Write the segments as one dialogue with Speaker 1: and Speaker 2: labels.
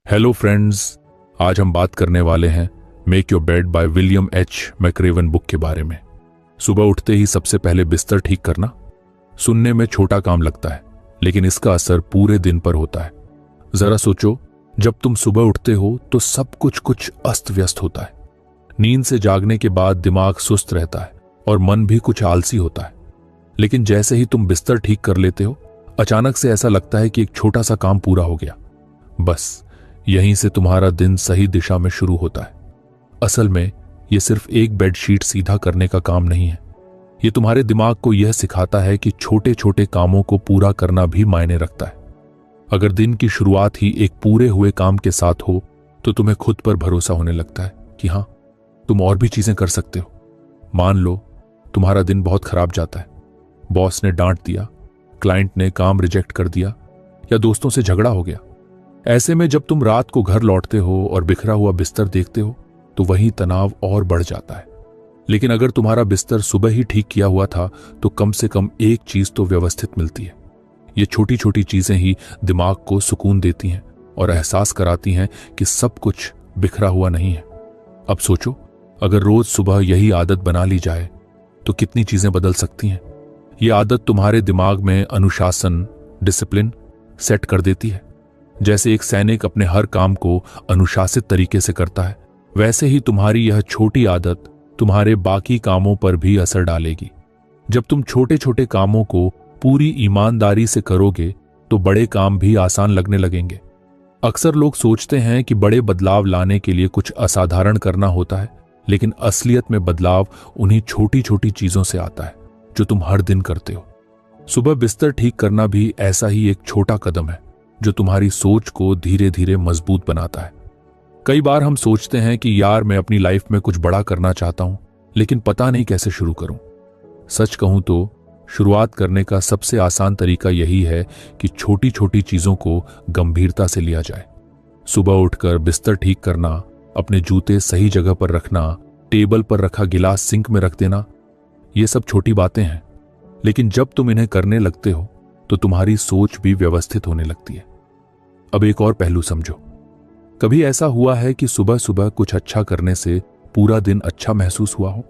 Speaker 1: Hello friends, आज हम बात करने वाले हैं make your bed by William H McRaven book के बारे में। सुबह उठते ही सबसे पहले बिस्तर ठीक करना सुनने में छोटा काम लगता है, लेकिन इसका असर पूरे दिन पर होता है। जरा सोचो, जब तुम सुबह उठते हो तो सब कुछ अस्त व्यस्त होता है। नींद से जागने के बाद दिमाग सुस्त रहता है और मन भी कुछ आलसी होता है। लेकिन जैसे ही तुम बिस्तर ठीक कर लेते हो, अचानक से ऐसा लगता है कि एक छोटा सा काम पूरा हो गया। बस यहीं से तुम्हारा दिन सही दिशा में शुरू होता है। असल में यह सिर्फ एक बेडशीट सीधा करने का काम नहीं है। यह तुम्हारे दिमाग को यह सिखाता है कि छोटे छोटे कामों को पूरा करना भी मायने रखता है। अगर दिन की शुरुआत ही एक पूरे हुए काम के साथ हो तो तुम्हें खुद पर भरोसा होने लगता है कि हां, तुम और भी चीजें कर सकते हो। मान लो तुम्हारा दिन बहुत खराब जाता है, बॉस ने डांट दिया, क्लाइंट ने काम रिजेक्ट कर दिया या दोस्तों से झगड़ा हो गया। ऐसे में जब तुम रात को घर लौटते हो और बिखरा हुआ बिस्तर देखते हो तो वही तनाव और बढ़ जाता है। लेकिन अगर तुम्हारा बिस्तर सुबह ही ठीक किया हुआ था तो कम से कम एक चीज तो व्यवस्थित मिलती है। ये छोटी छोटी चीजें ही दिमाग को सुकून देती हैं और एहसास कराती हैं कि सब कुछ बिखरा हुआ नहीं है। अब सोचो, अगर रोज सुबह यही आदत बना ली जाए तो कितनी चीजें बदल सकती हैं। ये आदत तुम्हारे दिमाग में अनुशासन, डिसिप्लिन सेट कर देती है। जैसे एक सैनिक अपने हर काम को अनुशासित तरीके से करता है, वैसे ही तुम्हारी यह छोटी आदत तुम्हारे बाकी कामों पर भी असर डालेगी। जब तुम छोटे छोटे कामों को पूरी ईमानदारी से करोगे तो बड़े काम भी आसान लगने लगेंगे। अक्सर लोग सोचते हैं कि बड़े बदलाव लाने के लिए कुछ असाधारण करना होता है, लेकिन असलियत में बदलाव उन्हीं छोटी छोटी चीजों से आता है जो तुम हर दिन करते हो। सुबह बिस्तर ठीक करना भी ऐसा ही एक छोटा कदम है जो तुम्हारी सोच को धीरे धीरे मजबूत बनाता है। कई बार हम सोचते हैं कि यार, मैं अपनी लाइफ में कुछ बड़ा करना चाहता हूं, लेकिन पता नहीं कैसे शुरू करूं। सच कहूं तो शुरुआत करने का सबसे आसान तरीका यही है कि छोटी छोटी चीजों को गंभीरता से लिया जाए। सुबह उठकर बिस्तर ठीक करना, अपने जूते सही जगह पर रखना, टेबल पर रखा गिलास सिंक में रख देना, ये सब छोटी बातें हैं, लेकिन जब तुम इन्हें करने लगते हो तो तुम्हारी सोच भी व्यवस्थित होने लगती है। अब एक और पहलू समझो। कभी ऐसा हुआ है कि सुबह सुबह कुछ अच्छा करने से पूरा दिन अच्छा महसूस हुआ हो?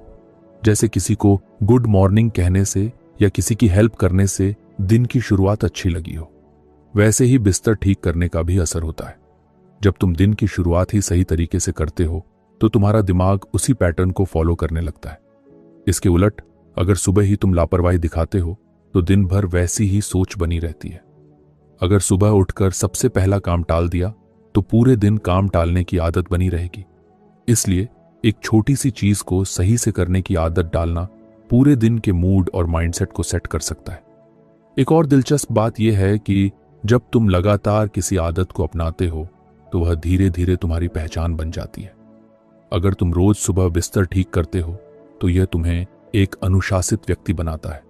Speaker 1: जैसे किसी को गुड मॉर्निंग कहने से या किसी की हेल्प करने से दिन की शुरुआत अच्छी लगी हो। वैसे ही बिस्तर ठीक करने का भी असर होता है। जब तुम दिन की शुरुआत ही सही तरीके से करते हो तो तुम्हारा दिमाग उसी पैटर्न को फॉलो करने लगता है। इसके उलट अगर सुबह ही तुम लापरवाही दिखाते हो तो दिन भर वैसी ही सोच बनी रहती है। अगर सुबह उठकर सबसे पहला काम टाल दिया तो पूरे दिन काम टालने की आदत बनी रहेगी। इसलिए एक छोटी सी चीज को सही से करने की आदत डालना पूरे दिन के मूड और माइंडसेट को सेट कर सकता है। एक और दिलचस्प बात यह है कि जब तुम लगातार किसी आदत को अपनाते हो तो वह धीरे धीरे तुम्हारी पहचान बन जाती है। अगर तुम रोज सुबह बिस्तर ठीक करते हो तो यह तुम्हें एक अनुशासित व्यक्ति बनाता है।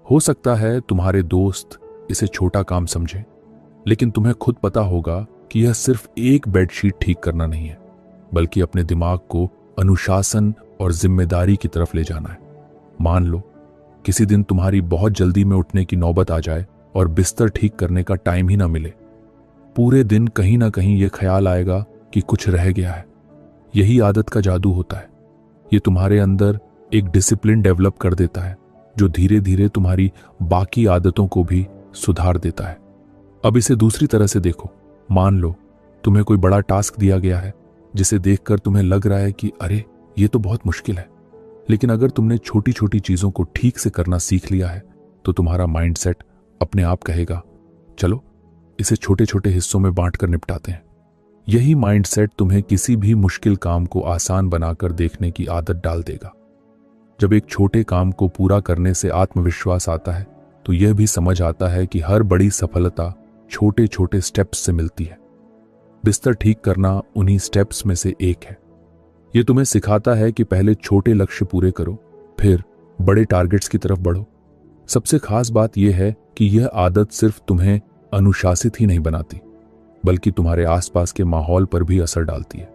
Speaker 1: हो सकता है तुम्हारे दोस्त इसे छोटा काम समझें, लेकिन तुम्हें खुद पता होगा कि यह सिर्फ एक बेडशीट ठीक करना नहीं है, बल्कि अपने दिमाग को अनुशासन और जिम्मेदारी की तरफ ले जाना है। मान लो किसी दिन तुम्हारी बहुत जल्दी में उठने की नौबत आ जाए और बिस्तर ठीक करने का टाइम ही ना मिले। पूरे दिन कहीं ना कहीं यह ख्याल आएगा कि कुछ रह गया है। यही आदत का जादू होता है। यह तुम्हारे अंदर एक डिसिप्लिन डेवलप कर देता है जो धीरे धीरे तुम्हारी बाकी आदतों को भी सुधार देता है। अब इसे दूसरी तरह से देखो। मान लो तुम्हें कोई बड़ा टास्क दिया गया है जिसे देखकर तुम्हें लग रहा है कि अरे, ये तो बहुत मुश्किल है। लेकिन अगर तुमने छोटी छोटी चीजों को ठीक से करना सीख लिया है तो तुम्हारा माइंडसेट अपने आप कहेगा, चलो इसे छोटे छोटे हिस्सों में बांटकर निपटाते हैं। यही माइंडसेट तुम्हें किसी भी मुश्किल काम को आसान बनाकर देखने की आदत डाल देगा। जब एक छोटे काम को पूरा करने से आत्मविश्वास आता है तो यह भी समझ आता है कि हर बड़ी सफलता छोटे छोटे स्टेप्स से मिलती है। बिस्तर ठीक करना उन्हीं स्टेप्स में से एक है। यह तुम्हें सिखाता है कि पहले छोटे लक्ष्य पूरे करो, फिर बड़े टारगेट्स की तरफ बढ़ो। सबसे खास बात यह है कि यह आदत सिर्फ तुम्हें अनुशासित ही नहीं बनाती, बल्कि तुम्हारे आसपास के माहौल पर भी असर डालती है।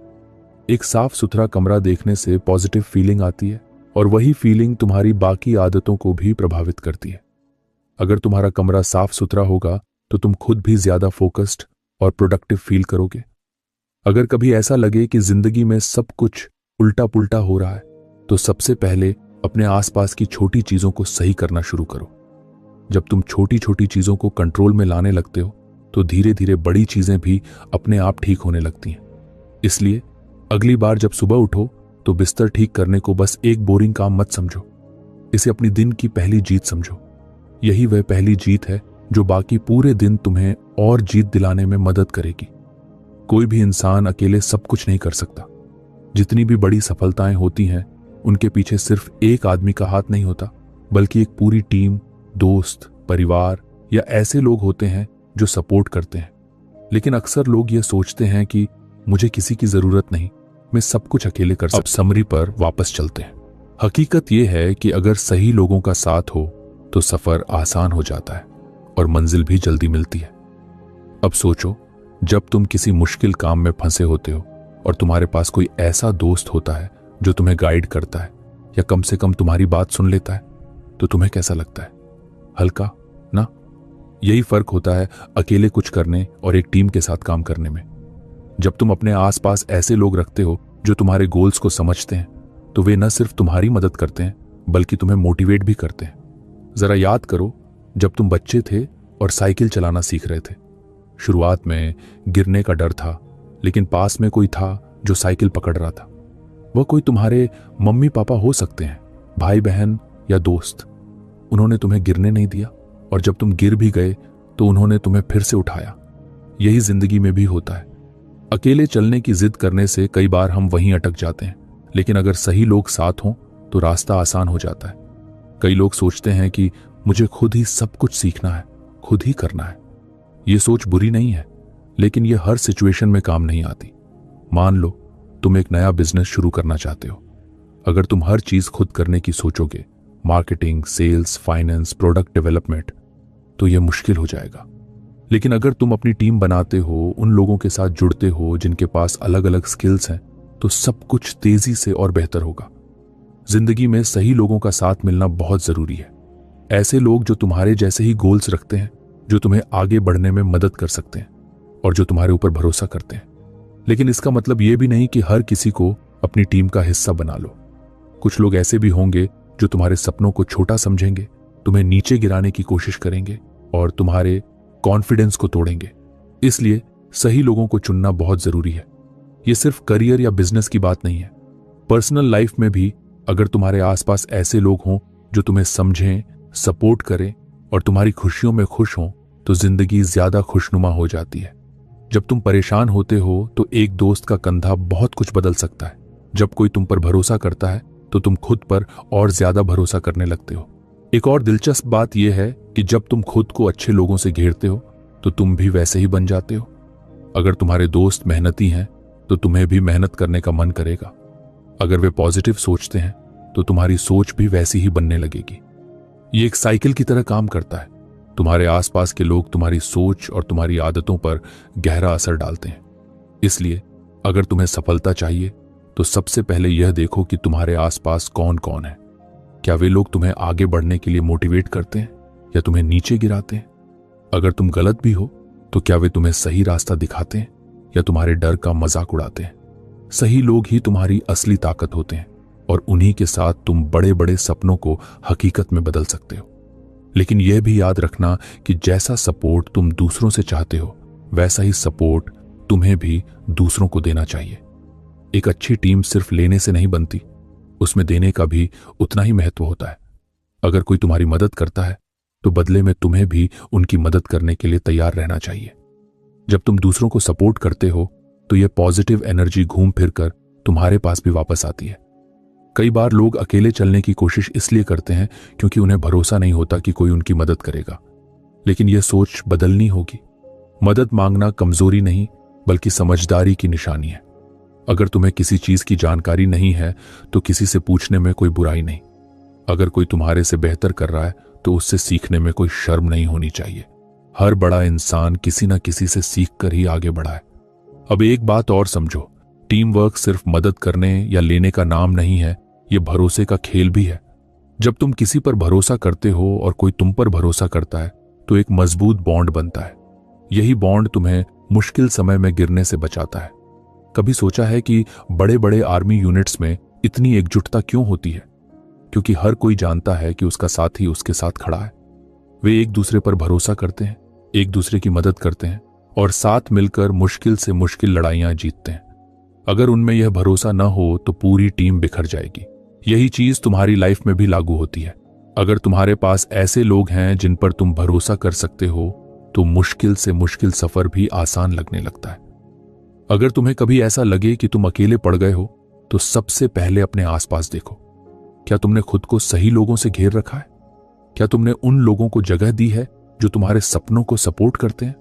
Speaker 1: एक साफ सुथरा कमरा देखने से पॉजिटिव फीलिंग आती है और वही फीलिंग तुम्हारी बाकी आदतों को भी प्रभावित करती है। अगर तुम्हारा कमरा साफ सुथरा होगा तो तुम खुद भी ज्यादा फोकस्ड और प्रोडक्टिव फील करोगे। अगर कभी ऐसा लगे कि जिंदगी में सब कुछ उल्टा पुल्टा हो रहा है, तो सबसे पहले अपने आसपास की छोटी चीजों को सही करना शुरू करो। जब तुम छोटी छोटी चीजों को कंट्रोल में लाने लगते हो, तो धीरे धीरे बड़ी चीजें भी अपने आप ठीक होने लगती हैं। इसलिए अगली बार जब सुबह उठो, तो बिस्तर ठीक करने को बस एक बोरिंग काम मत समझो। इसे अपनी दिन की पहली जीत समझो। यही वह पहली जीत है जो बाकी पूरे दिन तुम्हें और जीत दिलाने में मदद करेगी। कोई भी इंसान अकेले सब कुछ नहीं कर सकता। जितनी भी बड़ी सफलताएं होती हैं, उनके पीछे सिर्फ एक आदमी का हाथ नहीं होता, बल्कि एक पूरी टीम, दोस्त, परिवार या ऐसे लोग होते हैं जो सपोर्ट करते हैं। लेकिन अक्सर लोग ये सोचते हैं कि मुझे किसी की जरूरत नहीं, मैं सब कुछ अकेले कर सकता। अब समरी पर वापस चलते हैं। हकीकत यह है कि अगर सही लोगों का साथ हो तो सफर आसान हो जाता है और मंजिल भी जल्दी मिलती है। अब सोचो, जब तुम किसी मुश्किल काम में फंसे होते हो और तुम्हारे पास कोई ऐसा दोस्त होता है जो तुम्हें गाइड करता है या कम से कम तुम्हारी बात सुन लेता है, तो तुम्हें कैसा लगता है? हल्का ना? यही फर्क होता है अकेले कुछ करने और एक टीम के साथ काम करने में। जब तुम अपने आसपास ऐसे लोग रखते हो जो तुम्हारे गोल्स को समझते हैं, तो वे न सिर्फ तुम्हारी मदद करते हैं बल्कि तुम्हें मोटिवेट भी करते हैं। जरा याद करो, जब तुम बच्चे थे और साइकिल चलाना सीख रहे थे, शुरुआत में गिरने का डर था, लेकिन पास में कोई था जो साइकिल पकड़ रहा था। वह कोई तुम्हारे मम्मी पापा हो सकते हैं, भाई बहन या दोस्त। उन्होंने तुम्हें गिरने नहीं दिया, और जब तुम गिर भी गए तो उन्होंने तुम्हें फिर से उठाया। यही जिंदगी में भी होता है। अकेले चलने की जिद करने से कई बार हम वहीं अटक जाते हैं, लेकिन अगर सही लोग साथ हों तो रास्ता आसान हो जाता है। कई लोग सोचते हैं कि मुझे खुद ही सब कुछ सीखना है, खुद ही करना है। ये सोच बुरी नहीं है, लेकिन यह हर सिचुएशन में काम नहीं आती। मान लो तुम एक नया बिजनेस शुरू करना चाहते हो। अगर तुम हर चीज खुद करने की सोचोगे, marketing, sales, finance, product development, तो यह मुश्किल हो जाएगा। लेकिन अगर तुम अपनी टीम बनाते हो, उन लोगों के साथ जुड़ते हो जिनके पास अलग अलग स्किल्स हैं, तो सब कुछ तेजी से और बेहतर होगा। जिंदगी में सही लोगों का साथ मिलना बहुत जरूरी है। ऐसे लोग जो तुम्हारे जैसे ही गोल्स रखते हैं, जो तुम्हें आगे बढ़ने में मदद कर सकते हैं और जो तुम्हारे ऊपर भरोसा करते हैं। लेकिन इसका मतलब यह भी नहीं कि हर किसी को अपनी टीम का हिस्सा बना लो। कुछ लोग ऐसे भी होंगे जो तुम्हारे सपनों को छोटा समझेंगे, तुम्हें नीचे गिराने की कोशिश करेंगे और तुम्हारे कॉन्फिडेंस को तोड़ेंगे। इसलिए सही लोगों को चुनना बहुत जरूरी है। यह सिर्फ करियर या बिजनेस की बात नहीं है। पर्सनल लाइफ में भी अगर तुम्हारे आसपास ऐसे लोग हों जो तुम्हें समझें, सपोर्ट करें और तुम्हारी खुशियों में खुश हों, तो जिंदगी ज्यादा खुशनुमा हो जाती है। जब तुम परेशान होते हो तो एक दोस्त का कंधा बहुत कुछ बदल सकता है। जब कोई तुम पर भरोसा करता है तो तुम खुद पर और ज्यादा भरोसा करने लगते हो। एक और दिलचस्प बात यह है कि जब तुम खुद को अच्छे लोगों से घेरते हो तो तुम भी वैसे ही बन जाते हो। अगर तुम्हारे दोस्त मेहनती हैं तो तुम्हें भी मेहनत करने का मन करेगा। अगर वे पॉजिटिव सोचते हैं तो तुम्हारी सोच भी वैसी ही बनने लगेगी। ये एक साइकिल की तरह काम करता है। तुम्हारे आसपास के लोग तुम्हारी सोच और तुम्हारी आदतों पर गहरा असर डालते हैं। इसलिए अगर तुम्हें सफलता चाहिए तो सबसे पहले यह देखो कि तुम्हारे आसपास कौन कौन है। क्या वे लोग तुम्हें आगे बढ़ने के लिए मोटिवेट करते हैं या तुम्हें नीचे गिराते हैं? अगर तुम गलत भी हो तो क्या वे तुम्हें सही रास्ता दिखाते हैं या तुम्हारे डर का मजाक उड़ाते हैं? सही लोग ही तुम्हारी असली ताकत होते हैं और उन्हीं के साथ तुम बड़े बड़े सपनों को हकीकत में बदल सकते हो। लेकिन यह भी याद रखना कि जैसा सपोर्ट तुम दूसरों से चाहते हो, वैसा ही सपोर्ट तुम्हें भी दूसरों को देना चाहिए। एक अच्छी टीम सिर्फ लेने से नहीं बनती, उसमें देने का भी उतना ही महत्व होता है। अगर कोई तुम्हारी मदद करता है तो बदले में तुम्हें भी उनकी मदद करने के लिए तैयार रहना चाहिए। जब तुम दूसरों को सपोर्ट करते हो तो यह पॉजिटिव एनर्जी घूम फिर कर तुम्हारे पास भी वापस आती है। कई बार लोग अकेले चलने की कोशिश इसलिए करते हैं क्योंकि उन्हें भरोसा नहीं होता कि कोई उनकी मदद करेगा। लेकिन यह सोच बदलनी होगी। मदद मांगना कमजोरी नहीं बल्कि समझदारी की निशानी है। अगर तुम्हें किसी चीज की जानकारी नहीं है तो किसी से पूछने में कोई बुराई नहीं। अगर कोई तुम्हारे से बेहतर कर रहा है तो उससे सीखने में कोई शर्म नहीं होनी चाहिए। हर बड़ा इंसान किसी न किसी से सीख कर ही आगे बढ़ा है। अब एक बात और समझो, टीम वर्क सिर्फ मदद करने या लेने का नाम नहीं है, यह भरोसे का खेल भी है। जब तुम किसी पर भरोसा करते हो और कोई तुम पर भरोसा करता है तो एक मजबूत बॉन्ड बनता है। यही बॉन्ड तुम्हें मुश्किल समय में गिरने से बचाता है। कभी सोचा है कि बड़े बड़े आर्मी यूनिट्स में इतनी एकजुटता क्यों होती है? क्योंकि हर कोई जानता है कि उसका साथी उसके साथ खड़ा है। वे एक दूसरे पर भरोसा करते हैं, एक दूसरे की मदद करते हैं और साथ मिलकर मुश्किल से मुश्किल लड़ाइयां जीतते हैं। अगर उनमें यह भरोसा न हो तो पूरी टीम बिखर जाएगी। यही चीज तुम्हारी लाइफ में भी लागू होती है। अगर तुम्हारे पास ऐसे लोग हैं जिन पर तुम भरोसा कर सकते हो तो मुश्किल से मुश्किल सफर भी आसान लगने लगता है। अगर तुम्हें कभी ऐसा लगे कि तुम अकेले पड़ गए हो तो सबसे पहले अपने आसपास देखो। क्या तुमने खुद को सही लोगों से घेर रखा है? क्या तुमने उन लोगों को जगह दी है जो तुम्हारे सपनों को सपोर्ट करते हैं?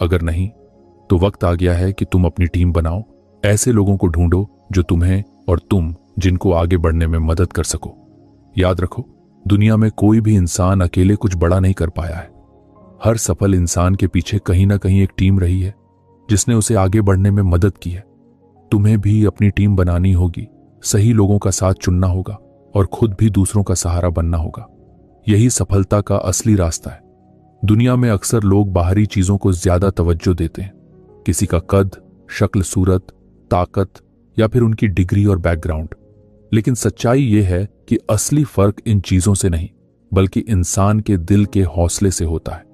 Speaker 1: अगर नहीं तो वक्त आ गया है कि तुम अपनी टीम बनाओ। ऐसे लोगों को ढूंढो जो तुम्हें और तुम जिनको आगे बढ़ने में मदद कर सको। याद रखो, दुनिया में कोई भी इंसान अकेले कुछ बड़ा नहीं कर पाया है। हर सफल इंसान के पीछे कहीं ना कहीं एक टीम रही है जिसने उसे आगे बढ़ने में मदद की है। तुम्हें भी अपनी टीम बनानी होगी, सही लोगों का साथ चुनना होगा और खुद भी दूसरों का सहारा बनना होगा। यही सफलता का असली रास्ता है। दुनिया में अक्सर लोग बाहरी चीजों को ज्यादा तवज्जो देते हैं, किसी का कद, शक्ल, सूरत, ताकत या फिर उनकी डिग्री और बैकग्राउंड। लेकिन सच्चाई यह है कि असली फर्क इन चीजों से नहीं बल्कि इंसान के दिल के हौसले से होता है।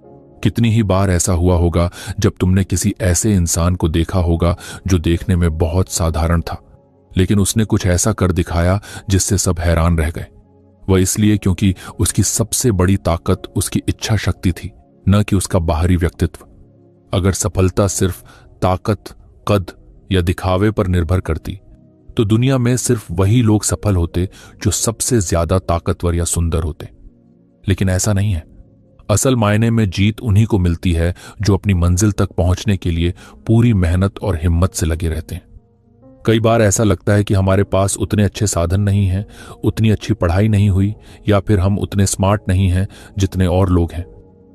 Speaker 1: कितनी ही बार ऐसा हुआ होगा जब तुमने किसी ऐसे इंसान को देखा होगा जो देखने में बहुत साधारण था, लेकिन उसने कुछ ऐसा कर दिखाया जिससे सब हैरान रह गए। वह इसलिए क्योंकि उसकी सबसे बड़ी ताकत उसकी इच्छा शक्ति थी, न कि उसका बाहरी व्यक्तित्व। अगर सफलता सिर्फ ताकत, कद या दिखावे पर निर्भर करती तो दुनिया में सिर्फ वही लोग सफल होते जो सबसे ज्यादा ताकतवर या सुंदर होते। लेकिन ऐसा नहीं है। असल मायने में जीत उन्हीं को मिलती है जो अपनी मंजिल तक पहुंचने के लिए पूरी मेहनत और हिम्मत से लगे रहते हैं। कई बार ऐसा लगता है कि हमारे पास उतने अच्छे साधन नहीं हैं, उतनी अच्छी पढ़ाई नहीं हुई या फिर हम उतने स्मार्ट नहीं हैं जितने और लोग हैं।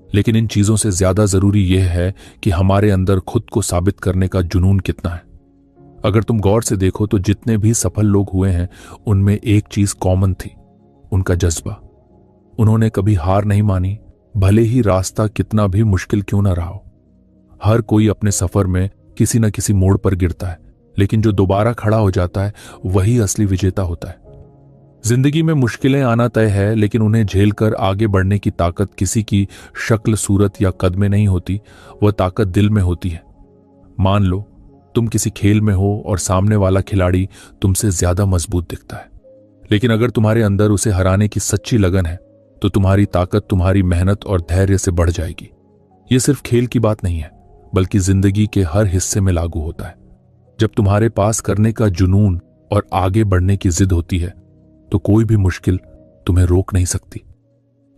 Speaker 1: लेकिन इन चीजों से ज्यादा जरूरी यह है कि हमारे अंदर खुद को साबित करने का जुनून कितना है। अगर तुम गौर से देखो तो जितने भी सफल लोग हुए हैं उनमें एक चीज कॉमन थी, उनका जज्बा। उन्होंने कभी हार नहीं मानी, भले ही रास्ता कितना भी मुश्किल क्यों ना रहा हो। हर कोई अपने सफर में किसी न किसी मोड़ पर गिरता है, लेकिन जो दोबारा खड़ा हो जाता है वही असली विजेता होता है। जिंदगी में मुश्किलें आना तय है, लेकिन उन्हें झेलकर आगे बढ़ने की ताकत किसी की शक्ल, सूरत या कद में नहीं होती, वह ताकत दिल में होती है। मान लो तुम किसी खेल में हो और सामने वाला खिलाड़ी तुमसे ज्यादा मजबूत दिखता है, लेकिन अगर तुम्हारे अंदर उसे हराने की सच्ची लगन है तो तुम्हारी ताकत तुम्हारी मेहनत और धैर्य से बढ़ जाएगी। यह सिर्फ खेल की बात नहीं है बल्कि जिंदगी के हर हिस्से में लागू होता है। जब तुम्हारे पास करने का जुनून और आगे बढ़ने की जिद होती है तो कोई भी मुश्किल तुम्हें रोक नहीं सकती।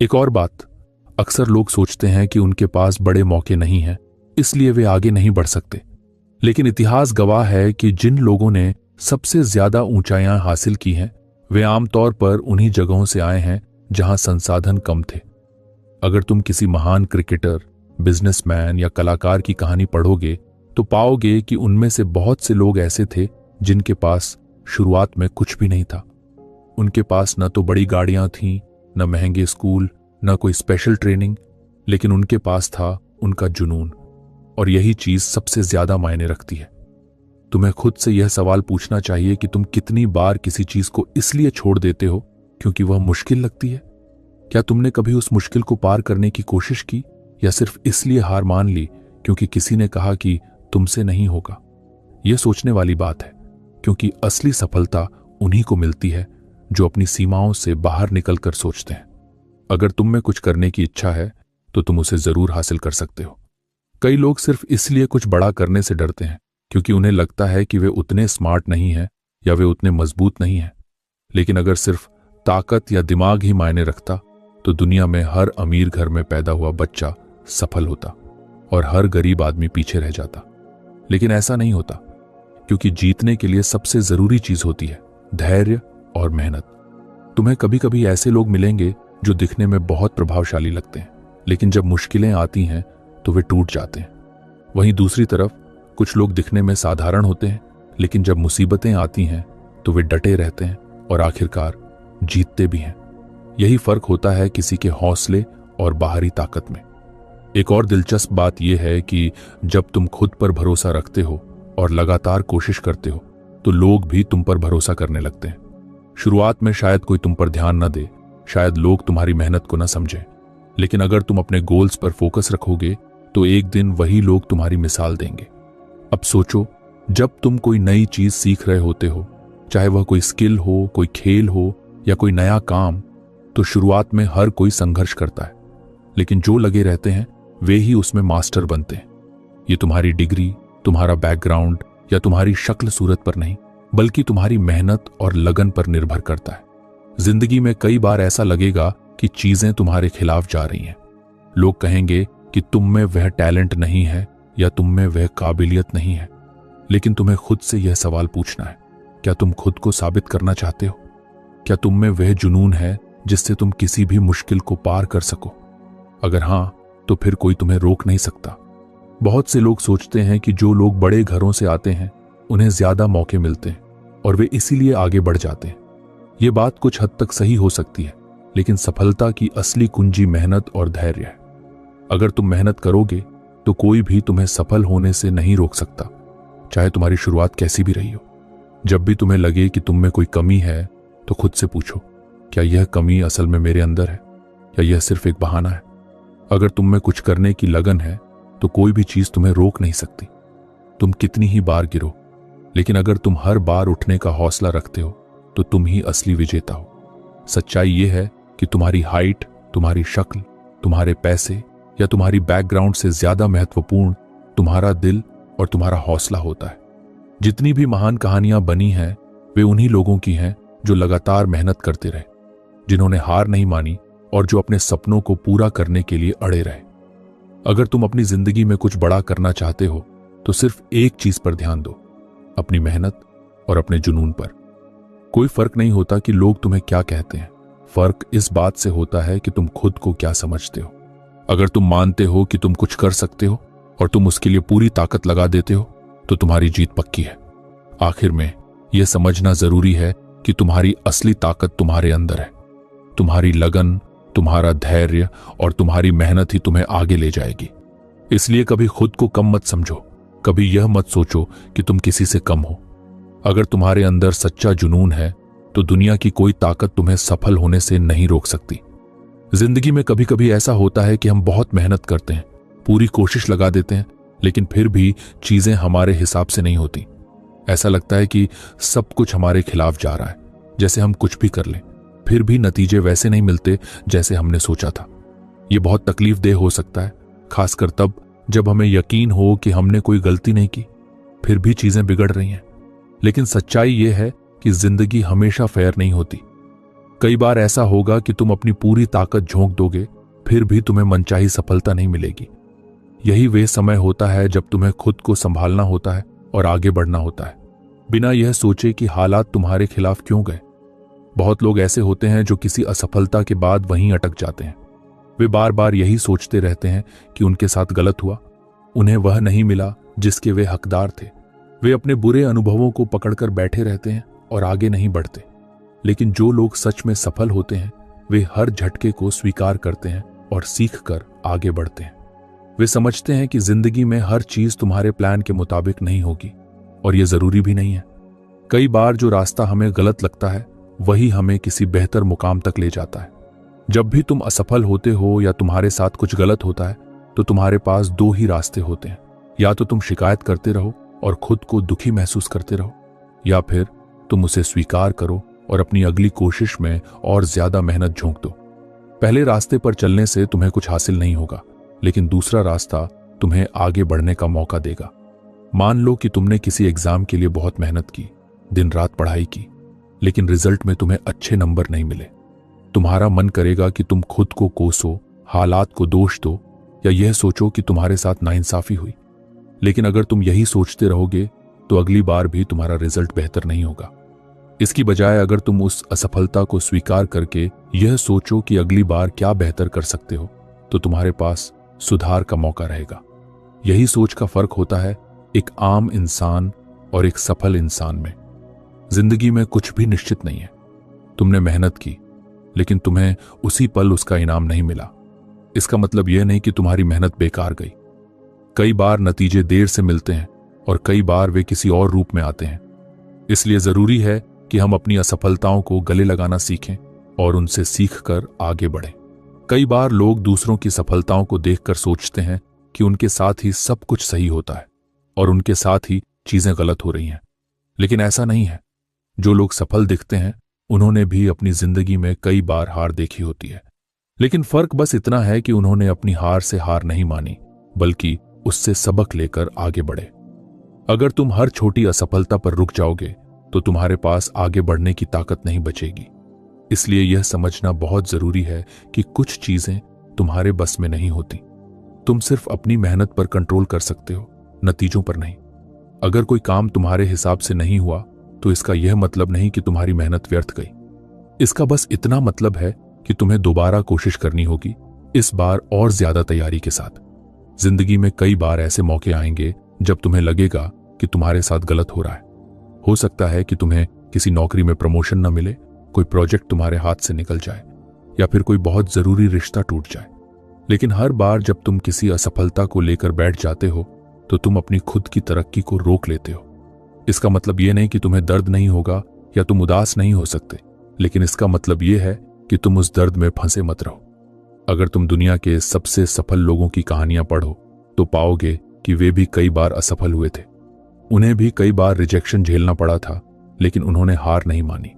Speaker 1: एक और बात, अक्सर लोग सोचते हैं कि उनके पास बड़े मौके नहीं हैं, इसलिए वे आगे नहीं बढ़ सकते। लेकिन इतिहास गवाह है कि जिन लोगों ने सबसे ज्यादा ऊंचाइयां हासिल की हैं वे आमतौर पर उन्हीं जगहों से आए हैं जहां संसाधन कम थे। अगर तुम किसी महान क्रिकेटर, बिजनेसमैन या कलाकार की कहानी पढ़ोगे तो पाओगे कि उनमें से बहुत से लोग ऐसे थे जिनके पास शुरुआत में कुछ भी नहीं था। उनके पास न तो बड़ी गाड़ियां थीं, न महंगे स्कूल, न कोई स्पेशल ट्रेनिंग, लेकिन उनके पास था उनका जुनून। और यही चीज सबसे ज्यादा मायने रखती है। तुम्हें खुद से यह सवाल पूछना चाहिए कि तुम कितनी बार किसी चीज को इसलिए छोड़ देते हो क्योंकि वह मुश्किल लगती है। क्या तुमने कभी उस मुश्किल को पार करने की कोशिश की या सिर्फ इसलिए हार मान ली क्योंकि किसी ने कहा कि तुमसे नहीं होगा? यह सोचने वाली बात है, क्योंकि असली सफलता उन्हीं को मिलती है जो अपनी सीमाओं से बाहर निकलकर सोचते हैं। अगर तुम में कुछ करने की इच्छा है तो तुम उसे जरूर हासिल कर सकते हो। कई लोग सिर्फ इसलिए कुछ बड़ा करने से डरते हैं क्योंकि उन्हें लगता है कि वे उतने स्मार्ट नहीं हैं या वे उतने मजबूत नहीं हैं। लेकिन अगर सिर्फ ताकत या दिमाग ही मायने रखता तो दुनिया में हर अमीर घर में पैदा हुआ बच्चा सफल होता और हर गरीब आदमी पीछे रह जाता। लेकिन ऐसा नहीं होता, क्योंकि जीतने के लिए सबसे जरूरी चीज होती है धैर्य और मेहनत। तुम्हें कभी कभी ऐसे लोग मिलेंगे जो दिखने में बहुत प्रभावशाली लगते हैं, लेकिन जब मुश्किलें आती हैं तो वे टूट जाते हैं। वहीं दूसरी तरफ कुछ लोग दिखने में साधारण होते हैं, लेकिन जब मुसीबतें आती हैं तो वे डटे रहते हैं और आखिरकार जीतते भी हैं। यही फर्क होता है किसी के हौसले और बाहरी ताकत में। एक और दिलचस्प बात यह है कि जब तुम खुद पर भरोसा रखते हो और लगातार कोशिश करते हो तो लोग भी तुम पर भरोसा करने लगते हैं। शुरुआत में शायद कोई तुम पर ध्यान न दे, शायद लोग तुम्हारी मेहनत को न समझें, लेकिन अगर तुम अपने गोल्स पर फोकस रखोगे तो एक दिन वही लोग तुम्हारी मिसाल देंगे। अब सोचो, जब तुम कोई नई चीज सीख रहे होते हो, चाहे वह कोई स्किल हो, कोई खेल हो या कोई नया काम, तो शुरुआत में हर कोई संघर्ष करता है, लेकिन जो लगे रहते हैं वे ही उसमें मास्टर बनते हैं। ये तुम्हारी डिग्री, तुम्हारा बैकग्राउंड या तुम्हारी शक्ल सूरत पर नहीं, बल्कि तुम्हारी मेहनत और लगन पर निर्भर करता है। जिंदगी में कई बार ऐसा लगेगा कि चीजें तुम्हारे खिलाफ जा रही हैं। लोग कहेंगे कि तुम में वह टैलेंट नहीं है या तुम में वह काबिलियत नहीं है, लेकिन तुम्हें खुद से यह सवाल पूछना है, क्या तुम खुद को साबित करना चाहते हो? क्या तुम में वह जुनून है जिससे तुम किसी भी मुश्किल को पार कर सको? अगर हां, तो फिर कोई तुम्हें रोक नहीं सकता। बहुत से लोग सोचते हैं कि जो लोग बड़े घरों से आते हैं उन्हें ज्यादा मौके मिलते हैं और वे इसीलिए आगे बढ़ जाते हैं। ये बात कुछ हद तक सही हो सकती है, लेकिन सफलता की असली कुंजी मेहनत और धैर्य है। अगर तुम मेहनत करोगे तो कोई भी तुम्हें सफल होने से नहीं रोक सकता, चाहे तुम्हारी शुरुआत कैसी भी रही हो। जब भी तुम्हें लगे कि तुम में कोई कमी है तो खुद से पूछो, क्या यह कमी असल में मेरे अंदर है या यह सिर्फ एक बहाना है? अगर तुम में कुछ करने की लगन है तो कोई भी चीज तुम्हें रोक नहीं सकती। तुम कितनी ही बार गिरो, लेकिन अगर तुम हर बार उठने का हौसला रखते हो तो तुम ही असली विजेता हो। सच्चाई यह है कि तुम्हारी हाइट, तुम्हारी शक्ल, तुम्हारे पैसे या तुम्हारी बैकग्राउंड से ज्यादा महत्वपूर्ण तुम्हारा दिल और तुम्हारा हौसला होता है। जितनी भी महान कहानियां बनी हैं वे उन्हीं लोगों की हैं जो लगातार मेहनत करते रहे, जिन्होंने हार नहीं मानी और जो अपने सपनों को पूरा करने के लिए अड़े रहे। अगर तुम अपनी जिंदगी में कुछ बड़ा करना चाहते हो तो सिर्फ एक चीज पर ध्यान दो, अपनी मेहनत और अपने जुनून पर। कोई फर्क नहीं होता कि लोग तुम्हें क्या कहते हैं, फर्क इस बात से होता है कि तुम खुद को क्या समझते हो। अगर तुम मानते हो कि तुम कुछ कर सकते हो और तुम उसके लिए पूरी ताकत लगा देते हो तो तुम्हारी जीत पक्की है। आखिर में यह समझना जरूरी है कि तुम्हारी असली ताकत तुम्हारे अंदर है। तुम्हारी लगन, तुम्हारा धैर्य और तुम्हारी मेहनत ही तुम्हें आगे ले जाएगी। इसलिए कभी खुद को कम मत समझो, कभी यह मत सोचो कि तुम किसी से कम हो। अगर तुम्हारे अंदर सच्चा जुनून है तो दुनिया की कोई ताकत तुम्हें सफल होने से नहीं रोक सकती। जिंदगी में कभी कभी ऐसा होता है कि हम बहुत मेहनत करते हैं, पूरी कोशिश लगा देते हैं, लेकिन फिर भी चीजें हमारे हिसाब से नहीं होती। ऐसा लगता है कि सब कुछ हमारे खिलाफ जा रहा है, जैसे हम कुछ भी कर लें फिर भी नतीजे वैसे नहीं मिलते जैसे हमने सोचा था। यह बहुत तकलीफदेह हो सकता है, खासकर तब जब हमें यकीन हो कि हमने कोई गलती नहीं की, फिर भी चीजें बिगड़ रही हैं। लेकिन सच्चाई यह है कि जिंदगी हमेशा फेयर नहीं होती। कई बार ऐसा होगा कि तुम अपनी पूरी ताकत झोंक दोगे, फिर भी तुम्हें मनचाही सफलता नहीं मिलेगी। यही वे समय होता है जब तुम्हें खुद को संभालना होता है और आगे बढ़ना होता है, बिना यह सोचे कि हालात तुम्हारे खिलाफ क्यों गए। बहुत लोग ऐसे होते हैं जो किसी असफलता के बाद वहीं अटक जाते हैं। वे बार बार यही सोचते रहते हैं कि उनके साथ गलत हुआ, उन्हें वह नहीं मिला जिसके वे हकदार थे। वे अपने बुरे अनुभवों को पकड़कर बैठे रहते हैं और आगे नहीं बढ़ते। लेकिन जो लोग सच में सफल होते हैं वे हर झटके को स्वीकार करते हैं और सीखकर आगे बढ़ते हैं। वे समझते हैं कि जिंदगी में हर चीज तुम्हारे प्लान के मुताबिक नहीं होगी और यह जरूरी भी नहीं है। कई बार जो रास्ता हमें गलत लगता है वही हमें किसी बेहतर मुकाम तक ले जाता है। जब भी तुम असफल होते हो या तुम्हारे साथ कुछ गलत होता है तो तुम्हारे पास दो ही रास्ते होते हैं, या तो तुम शिकायत करते रहो और खुद को दुखी महसूस करते रहो, या फिर तुम उसे स्वीकार करो और अपनी अगली कोशिश में और ज्यादा मेहनत झोंक दो। पहले रास्ते पर चलने से तुम्हें कुछ हासिल नहीं होगा, लेकिन दूसरा रास्ता तुम्हें आगे बढ़ने का मौका देगा। मान लो कि तुमने किसी एग्जाम के लिए बहुत मेहनत की, दिन रात पढ़ाई की, लेकिन रिजल्ट में तुम्हें अच्छे नंबर नहीं मिले। तुम्हारा मन करेगा कि तुम खुद को कोसो, हालात को दोष दो या यह सोचो कि तुम्हारे साथ नाइंसाफी हुई। लेकिन अगर तुम यही सोचते रहोगे तो अगली बार भी तुम्हारा रिजल्ट बेहतर नहीं होगा। इसकी बजाय अगर तुम उस असफलता को स्वीकार करके यह सोचो कि अगली बार क्या बेहतर कर सकते हो तो तुम्हारे पास सुधार का मौका रहेगा। यही सोच का फर्क होता है एक आम इंसान और एक सफल इंसान में। जिंदगी में कुछ भी निश्चित नहीं है। तुमने मेहनत की लेकिन तुम्हें उसी पल उसका इनाम नहीं मिला। इसका मतलब यह नहीं कि तुम्हारी मेहनत बेकार गई। कई बार नतीजे देर से मिलते हैं और कई बार वे किसी और रूप में आते हैं। इसलिए जरूरी है कि हम अपनी असफलताओं को गले लगाना सीखें और उनसे सीखकर आगे बढ़ें। कई बार लोग दूसरों की सफलताओं को देखकर सोचते हैं कि उनके साथ ही सब कुछ सही होता है और उनके साथ ही चीजें गलत हो रही हैं, लेकिन ऐसा नहीं है। जो लोग सफल दिखते हैं उन्होंने भी अपनी जिंदगी में कई बार हार देखी होती है, लेकिन फर्क बस इतना है कि उन्होंने अपनी हार से हार नहीं मानी, बल्कि उससे सबक लेकर आगे बढ़े। अगर तुम हर छोटी असफलता पर रुक जाओगे तो तुम्हारे पास आगे बढ़ने की ताकत नहीं बचेगी। इसलिए यह समझना बहुत जरूरी है कि कुछ चीजें तुम्हारे बस में नहीं होती। तुम सिर्फ अपनी मेहनत पर कंट्रोल कर सकते हो, नतीजों पर नहीं। अगर कोई काम तुम्हारे हिसाब से नहीं हुआ तो इसका यह मतलब नहीं कि तुम्हारी मेहनत व्यर्थ गई। इसका बस इतना मतलब है कि तुम्हें दोबारा कोशिश करनी होगी, इस बार और ज्यादा तैयारी के साथ। जिंदगी में कई बार ऐसे मौके आएंगे जब तुम्हें लगेगा कि तुम्हारे साथ गलत हो रहा है। हो सकता है कि तुम्हें किसी नौकरी में प्रमोशन न मिले, कोई प्रोजेक्ट तुम्हारे हाथ से निकल जाए या फिर कोई बहुत जरूरी रिश्ता टूट जाए। लेकिन हर बार जब तुम किसी असफलता को लेकर बैठ जाते हो तो तुम अपनी खुद की तरक्की को रोक लेते हो। इसका मतलब यह नहीं कि तुम्हें दर्द नहीं होगा या तुम उदास नहीं हो सकते, लेकिन इसका मतलब यह है कि तुम उस दर्द में फंसे मत रहो। अगर तुम दुनिया के सबसे सफल लोगों की कहानियां पढ़ो तो पाओगे कि वे भी कई बार असफल हुए थे। उन्हें भी कई बार रिजेक्शन झेलना पड़ा था, लेकिन उन्होंने हार नहीं मानी।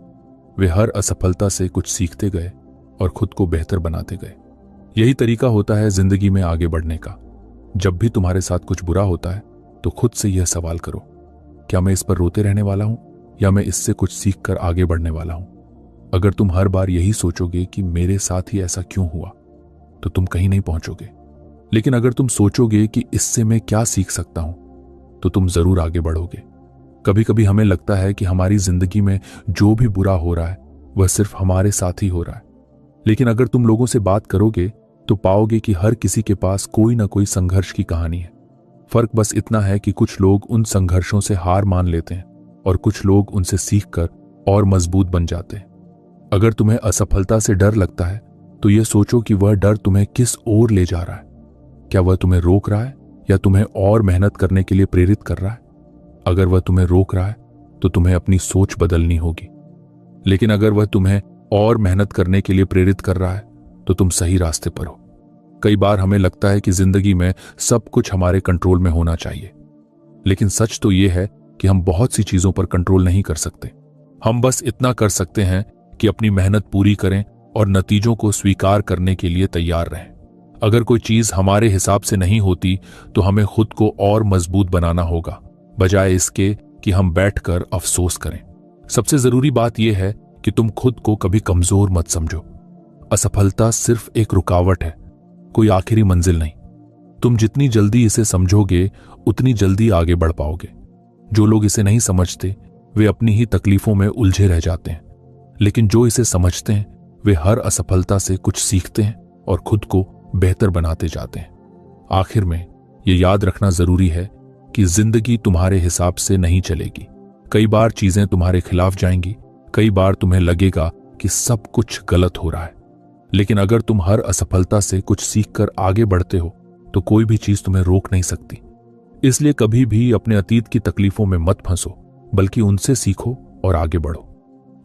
Speaker 1: वे हर असफलता से कुछ सीखते गए और खुद को बेहतर बनाते गए। यही तरीका होता है जिंदगी में आगे बढ़ने का। जब भी तुम्हारे साथ कुछ बुरा होता है तो खुद से यह सवाल करो, क्या मैं इस पर रोते रहने वाला हूं या मैं इससे कुछ सीखकर आगे बढ़ने वाला हूं? अगर तुम हर बार यही सोचोगे कि मेरे साथ ही ऐसा क्यों हुआ, तो तुम कहीं नहीं पहुंचोगे। लेकिन अगर तुम सोचोगे कि इससे मैं क्या सीख सकता हूं, तो तुम जरूर आगे बढ़ोगे। कभी कभी हमें लगता है कि हमारी जिंदगी में जो भी बुरा हो रहा है वह सिर्फ हमारे साथ ही हो रहा है, लेकिन अगर तुम लोगों से बात करोगे तो पाओगे कि हर किसी के पास कोई ना कोई संघर्ष की कहानी है। फर्क बस इतना है कि कुछ लोग उन संघर्षों से हार मान लेते हैं और कुछ लोग उनसे सीखकर और मजबूत बन जाते हैं। अगर तुम्हें असफलता से डर लगता है तो यह सोचो कि वह डर तुम्हें किस ओर ले जा रहा है। क्या वह तुम्हें रोक रहा है या तुम्हें और मेहनत करने के लिए प्रेरित कर रहा है? अगर वह तुम्हें रोक रहा है तो तुम्हें अपनी सोच बदलनी होगी, लेकिन अगर वह तुम्हें और मेहनत करने के लिए प्रेरित कर रहा है तो तुम सही रास्ते पर हो। कई बार हमें लगता है कि जिंदगी में सब कुछ हमारे कंट्रोल में होना चाहिए, लेकिन सच तो यह है कि हम बहुत सी चीजों पर कंट्रोल नहीं कर सकते। हम बस इतना कर सकते हैं कि अपनी मेहनत पूरी करें और नतीजों को स्वीकार करने के लिए तैयार रहें। अगर कोई चीज हमारे हिसाब से नहीं होती तो हमें खुद को और मजबूत बनाना होगा, बजाय इसके कि हम बैठकर अफसोस करें। सबसे जरूरी बात यह है कि तुम खुद को कभी कमजोर मत समझो। असफलता सिर्फ एक रुकावट है, कोई आखिरी मंजिल नहीं। तुम जितनी जल्दी इसे समझोगे उतनी जल्दी आगे बढ़ पाओगे। जो लोग इसे नहीं समझते वे अपनी ही तकलीफों में उलझे रह जाते हैं, लेकिन जो इसे समझते हैं वे हर असफलता से कुछ सीखते हैं और खुद को बेहतर बनाते जाते हैं। आखिर में यह याद रखना जरूरी है कि जिंदगी तुम्हारे हिसाब से नहीं चलेगी। कई बार चीजें तुम्हारे खिलाफ जाएंगी, कई बार तुम्हें लगेगा कि सब कुछ गलत हो रहा है, लेकिन अगर तुम हर असफलता से कुछ सीखकर आगे बढ़ते हो तो कोई भी चीज तुम्हें रोक नहीं सकती। इसलिए कभी भी अपने अतीत की तकलीफों में मत फंसो, बल्कि उनसे सीखो और आगे बढ़ो।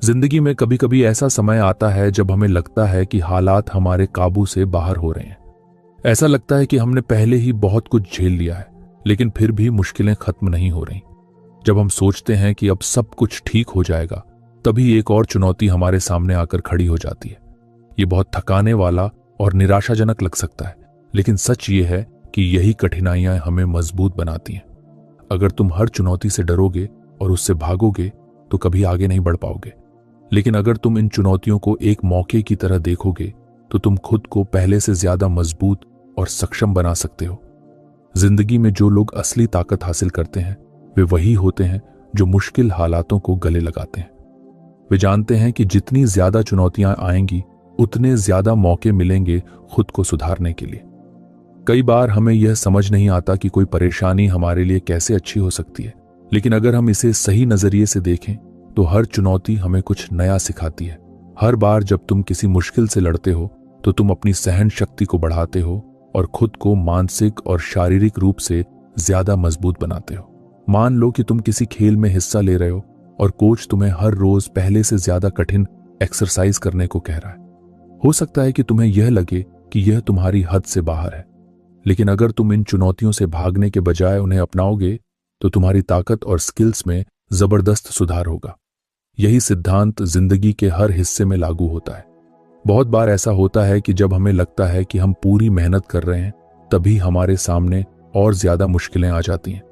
Speaker 1: जिंदगी में कभी कभी ऐसा समय आता है जब हमें लगता है कि हालात हमारे काबू से बाहर हो रहे हैं। ऐसा लगता है कि हमने पहले ही बहुत कुछ झेल लिया है, लेकिन फिर भी मुश्किलें खत्म नहीं हो रही। जब हम सोचते हैं कि अब सब कुछ ठीक हो जाएगा, तभी एक और चुनौती हमारे सामने आकर खड़ी हो जाती है। ये बहुत थकाने वाला और निराशाजनक लग सकता है, लेकिन सच ये है कि यही कठिनाइयां हमें मजबूत बनाती हैं। अगर तुम हर चुनौती से डरोगे और उससे भागोगे तो कभी आगे नहीं बढ़ पाओगे, लेकिन अगर तुम इन चुनौतियों को एक मौके की तरह देखोगे तो तुम खुद को पहले से ज्यादा मजबूत और सक्षम बना सकते हो। जिंदगी में जो लोग असली ताकत हासिल करते हैं वे वही होते हैं जो मुश्किल हालातों को गले लगाते हैं। वे जानते हैं कि जितनी ज्यादा चुनौतियां आएंगी उतने ज्यादा मौके मिलेंगे खुद को सुधारने के लिए। कई बार हमें यह समझ नहीं आता कि कोई परेशानी हमारे लिए कैसे अच्छी हो सकती है, लेकिन अगर हम इसे सही नजरिए से देखें तो हर चुनौती हमें कुछ नया सिखाती है। हर बार जब तुम किसी मुश्किल से लड़ते हो तो तुम अपनी सहन शक्ति को बढ़ाते हो और खुद को मानसिक और शारीरिक रूप से ज्यादा मजबूत बनाते हो। मान लो कि तुम किसी खेल में हिस्सा ले रहे हो और कोच तुम्हें हर रोज पहले से ज्यादा कठिन एक्सरसाइज करने को कह रहा है। हो सकता है कि तुम्हें यह लगे कि यह तुम्हारी हद से बाहर है, लेकिन अगर तुम इन चुनौतियों से भागने के बजाय उन्हें अपनाओगे तो तुम्हारी ताकत और स्किल्स में जबरदस्त सुधार होगा। यही सिद्धांत जिंदगी के हर हिस्से में लागू होता है। बहुत बार ऐसा होता है कि जब हमें लगता है कि हम पूरी मेहनत कर रहे हैं, तभी हमारे सामने और ज्यादा मुश्किलें आ जाती हैं।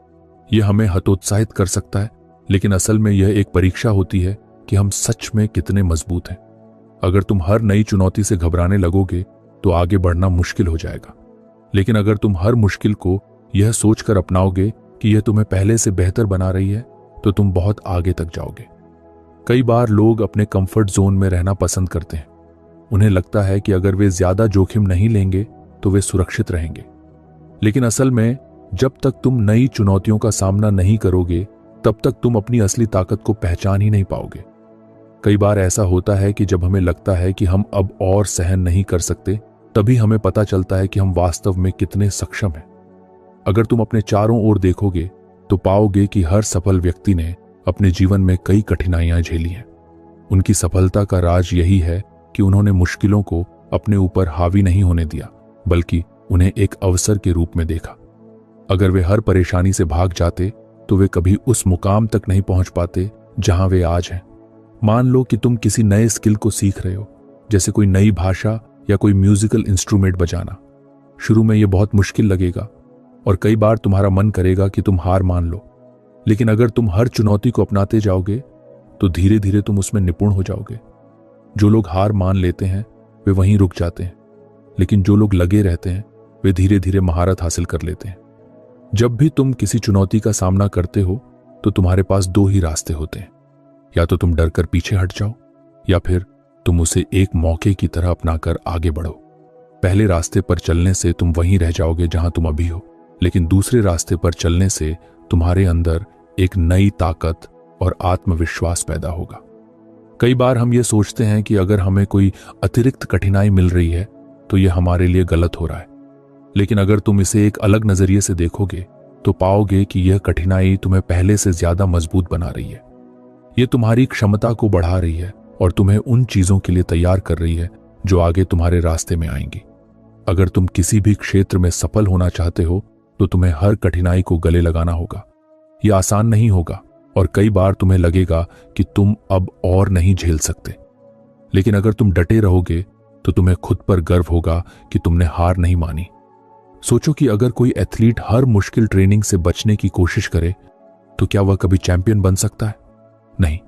Speaker 1: यह हमें हतोत्साहित कर सकता है, लेकिन असल में यह एक परीक्षा होती है कि हम सच में कितने मजबूत हैं। अगर तुम हर नई चुनौती से घबराने लगोगे तो आगे बढ़ना मुश्किल हो जाएगा, लेकिन अगर तुम हर मुश्किल को यह सोचकर अपनाओगे कि यह तुम्हें पहले से बेहतर बना रही है, तो तुम बहुत आगे तक जाओगे। कई बार लोग अपने कंफर्ट जोन में रहना पसंद करते हैं। उन्हें लगता है कि अगर वे ज्यादा जोखिम नहीं लेंगे तो वे सुरक्षित रहेंगे, लेकिन असल में जब तक तुम नई चुनौतियों का सामना नहीं करोगे, तब तक तुम अपनी असली ताकत को पहचान ही नहीं पाओगे। कई बार ऐसा होता है कि जब हमें लगता है कि हम अब और सहन नहीं कर सकते, तभी हमें पता चलता है कि हम वास्तव में कितने सक्षम हैं। अगर तुम अपने चारों ओर देखोगे तो पाओगे कि हर सफल व्यक्ति ने अपने जीवन में कई कठिनाइयां झेली हैं। उनकी सफलता का राज यही है कि उन्होंने मुश्किलों को अपने ऊपर हावी नहीं होने दिया, बल्कि उन्हें एक अवसर के रूप में देखा। अगर वे हर परेशानी से भाग जाते तो वे कभी उस मुकाम तक नहीं पहुंच पाते जहां वे आज हैं। मान लो कि तुम किसी नए स्किल को सीख रहे हो, जैसे कोई नई भाषा या कोई म्यूजिकल इंस्ट्रूमेंट बजाना। शुरू में यह बहुत मुश्किल लगेगा और कई बार तुम्हारा मन करेगा कि तुम हार मान लो, लेकिन अगर तुम हर चुनौती को अपनाते जाओगे तो धीरे धीरे तुम उसमें निपुण हो जाओगे। जो लोग हार मान लेते हैं वे वहीं रुक जाते हैं, लेकिन जो लोग लगे रहते हैं वे धीरे धीरे महारत हासिल कर लेते हैं। जब भी तुम किसी चुनौती का सामना करते हो तो तुम्हारे पास दो ही रास्ते होते हैं, या तो तुम डरकर पीछे हट जाओ या फिर तुम उसे एक मौके की तरह अपनाकर आगे बढ़ो। पहले रास्ते पर चलने से तुम वहीं रह जाओगे जहां तुम अभी हो, लेकिन दूसरे रास्ते पर चलने से तुम्हारे अंदर एक नई ताकत और आत्मविश्वास पैदा होगा। कई बार हम ये सोचते हैं कि अगर हमें कोई अतिरिक्त कठिनाई मिल रही है तो यह हमारे लिए गलत हो रहा है, लेकिन अगर तुम इसे एक अलग नजरिए से देखोगे तो पाओगे कि यह कठिनाई तुम्हें पहले से ज्यादा मजबूत बना रही है। यह तुम्हारी क्षमता को बढ़ा रही है और तुम्हें उन चीजों के लिए तैयार कर रही है जो आगे तुम्हारे रास्ते में आएंगी। अगर तुम किसी भी क्षेत्र में सफल होना चाहते हो तो तुम्हें हर कठिनाई को गले लगाना होगा। यह आसान नहीं होगा और कई बार तुम्हें लगेगा कि तुम अब और नहीं झेल सकते, लेकिन अगर तुम डटे रहोगे तो तुम्हें खुद पर गर्व होगा कि तुमने हार नहीं मानी। सोचो कि अगर कोई एथलीट हर मुश्किल ट्रेनिंग से बचने की कोशिश करे तो क्या वह कभी चैंपियन बन सकता है? नहीं,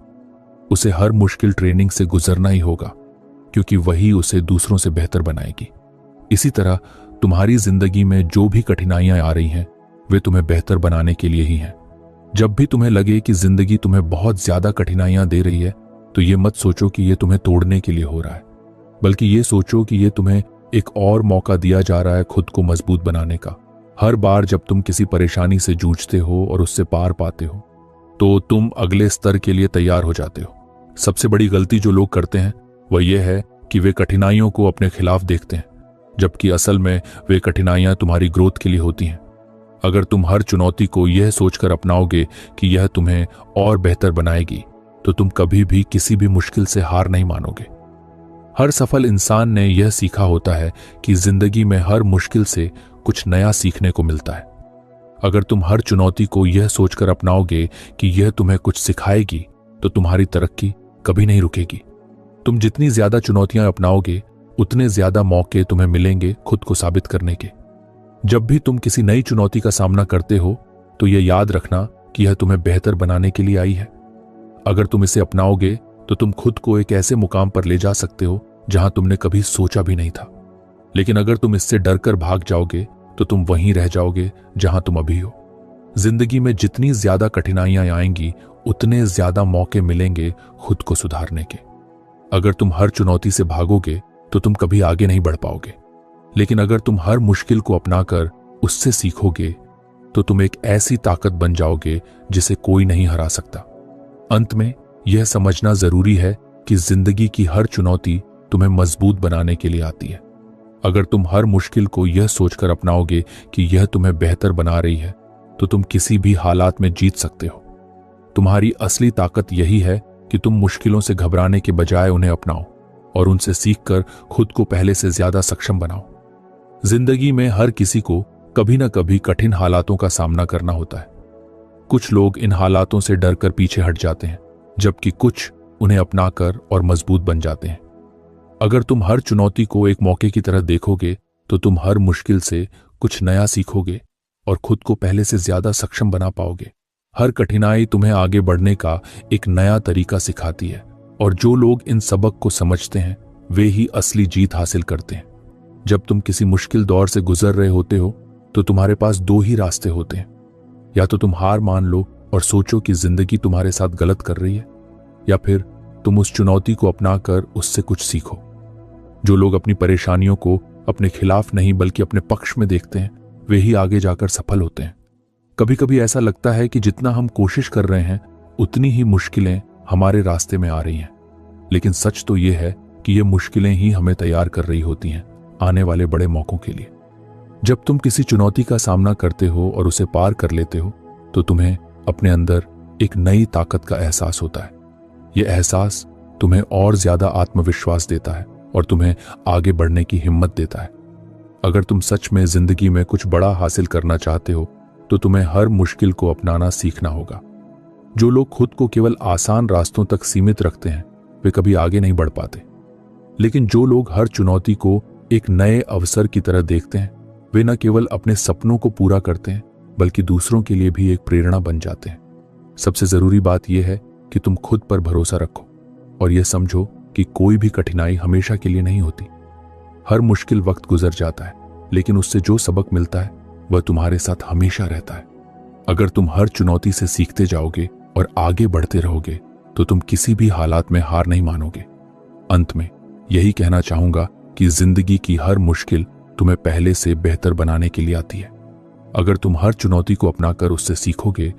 Speaker 1: उसे हर मुश्किल ट्रेनिंग से गुजरना ही होगा, क्योंकि वही उसे दूसरों से बेहतर बनाएगी। इसी तरह तुम्हारी जिंदगी में जो भी कठिनाइयां आ रही हैं वे तुम्हें बेहतर बनाने के लिए ही हैं। जब भी तुम्हें लगे कि जिंदगी तुम्हें बहुत ज्यादा कठिनाइयां दे रही है तो ये मत सोचो कि ये तुम्हें तोड़ने के लिए हो रहा है, बल्कि ये सोचो कि ये तुम्हें एक और मौका दिया जा रहा है खुद को मजबूत बनाने का। हर बार जब तुम किसी परेशानी से जूझते हो और उससे पार पाते हो तो तुम अगले स्तर के लिए तैयार हो जाते हो। सबसे बड़ी गलती जो लोग करते हैं वह यह है कि वे कठिनाइयों को अपने खिलाफ देखते हैं, जबकि असल में वे कठिनाइयां तुम्हारी ग्रोथ के लिए होती हैं। अगर तुम हर चुनौती को यह सोचकर अपनाओगे कि यह तुम्हें और बेहतर बनाएगी तो तुम कभी भी किसी भी मुश्किल से हार नहीं मानोगे। हर सफल इंसान ने यह सीखा होता है कि जिंदगी में हर मुश्किल से कुछ नया सीखने को मिलता है। अगर तुम हर चुनौती को यह सोचकर अपनाओगे कि यह तुम्हें कुछ सिखाएगी तो तुम्हारी तरक्की कभी नहीं रुकेगी। तुम जितनी ज्यादा चुनौतियां अपनाओगे उतने ज्यादा मौके तुम्हें मिलेंगे खुद को साबित करने के। जब भी तुम किसी नई चुनौती का सामना करते हो तो यह याद रखना कि यह तुम्हें बेहतर बनाने के लिए आई है। अगर तुम इसे अपनाओगे तो तुम खुद को एक ऐसे मुकाम पर ले जा सकते हो जहां तुमने कभी सोचा भी नहीं था, लेकिन अगर तुम इससे डरकर भाग जाओगे तो तुम वहीं रह जाओगे जहां तुम अभी हो। जिंदगी में जितनी ज्यादा कठिनाइयां आएंगी उतने ज्यादा मौके मिलेंगे खुद को सुधारने के। अगर तुम हर चुनौती से भागोगे तो तुम कभी आगे नहीं बढ़ पाओगे, लेकिन अगर तुम हर मुश्किल को अपनाकर उससे सीखोगे तो तुम एक ऐसी ताकत बन जाओगे जिसे कोई नहीं हरा सकता। अंत में यह समझना जरूरी है कि जिंदगी की हर चुनौती तुम्हें मजबूत बनाने के लिए आती है। अगर तुम हर मुश्किल को यह सोचकर अपनाओगे कि यह तुम्हें बेहतर बना रही है तो तुम किसी भी हालात में जीत सकते हो। तुम्हारी असली ताकत यही है कि तुम मुश्किलों से घबराने के बजाय उन्हें अपनाओ और उनसे सीखकर खुद को पहले से ज्यादा सक्षम बनाओ। जिंदगी में हर किसी को कभी ना कभी कठिन हालातों का सामना करना होता है। कुछ लोग इन हालातों से डरकर पीछे हट जाते हैं, जबकि कुछ उन्हें अपनाकर और मजबूत बन जाते हैं। अगर तुम हर चुनौती को एक मौके की तरह देखोगे तो तुम हर मुश्किल से कुछ नया सीखोगे और खुद को पहले से ज्यादा सक्षम बना पाओगे। हर कठिनाई तुम्हें आगे बढ़ने का एक नया तरीका सिखाती है, और जो लोग इन सबक को समझते हैं वे ही असली जीत हासिल करते हैं। जब तुम किसी मुश्किल दौर से गुजर रहे होते हो तो तुम्हारे पास दो ही रास्ते होते हैं। या तो तुम हार मान लो और सोचो कि जिंदगी तुम्हारे साथ गलत कर रही है, या फिर तुम उस चुनौती को अपनाकर उससे कुछ सीखो। जो लोग अपनी परेशानियों को अपने खिलाफ नहीं बल्कि अपने पक्ष में देखते हैं वे ही आगे जाकर सफल होते हैं। कभी कभी ऐसा लगता है कि जितना हम कोशिश कर रहे हैं उतनी ही मुश्किलें हमारे रास्ते में आ रही हैं, लेकिन सच तो यह है कि ये मुश्किलें ही हमें तैयार कर रही होती हैं आने वाले बड़े मौकों के लिए। जब तुम किसी चुनौती का सामना करते हो और उसे पार कर लेते हो तो तुम्हें अपने अंदर एक नई ताकत का एहसास होता है। यह एहसास तुम्हें और ज्यादा आत्मविश्वास देता है और तुम्हें आगे बढ़ने की हिम्मत देता है। अगर तुम सच में जिंदगी में कुछ बड़ा हासिल करना चाहते हो तो तुम्हें हर मुश्किल को अपनाना सीखना होगा। जो लोग खुद को केवल आसान रास्तों तक सीमित रखते हैं वे कभी आगे नहीं बढ़ पाते, लेकिन जो लोग हर चुनौती को एक नए अवसर की तरह देखते हैं वे न केवल अपने सपनों को पूरा करते हैं बल्कि दूसरों के लिए भी एक प्रेरणा बन जाते हैं। सबसे जरूरी बात यह है कि तुम खुद पर भरोसा रखो और यह समझो कि कोई भी कठिनाई हमेशा के लिए नहीं होती। हर मुश्किल वक्त गुजर जाता है, लेकिन उससे जो सबक मिलता है वह तुम्हारे साथ हमेशा रहता है। अगर तुम हर चुनौती से सीखते जाओगे और आगे बढ़ते रहोगे तो तुम किसी भी हालात में हार नहीं मानोगे। अंत में यही कहना चाहूंगा कि जिंदगी की हर मुश्किल तुम्हें पहले से बेहतर बनाने के लिए आती है। अगर तुम हर चुनौती को अपनाकर उससे सीखोगे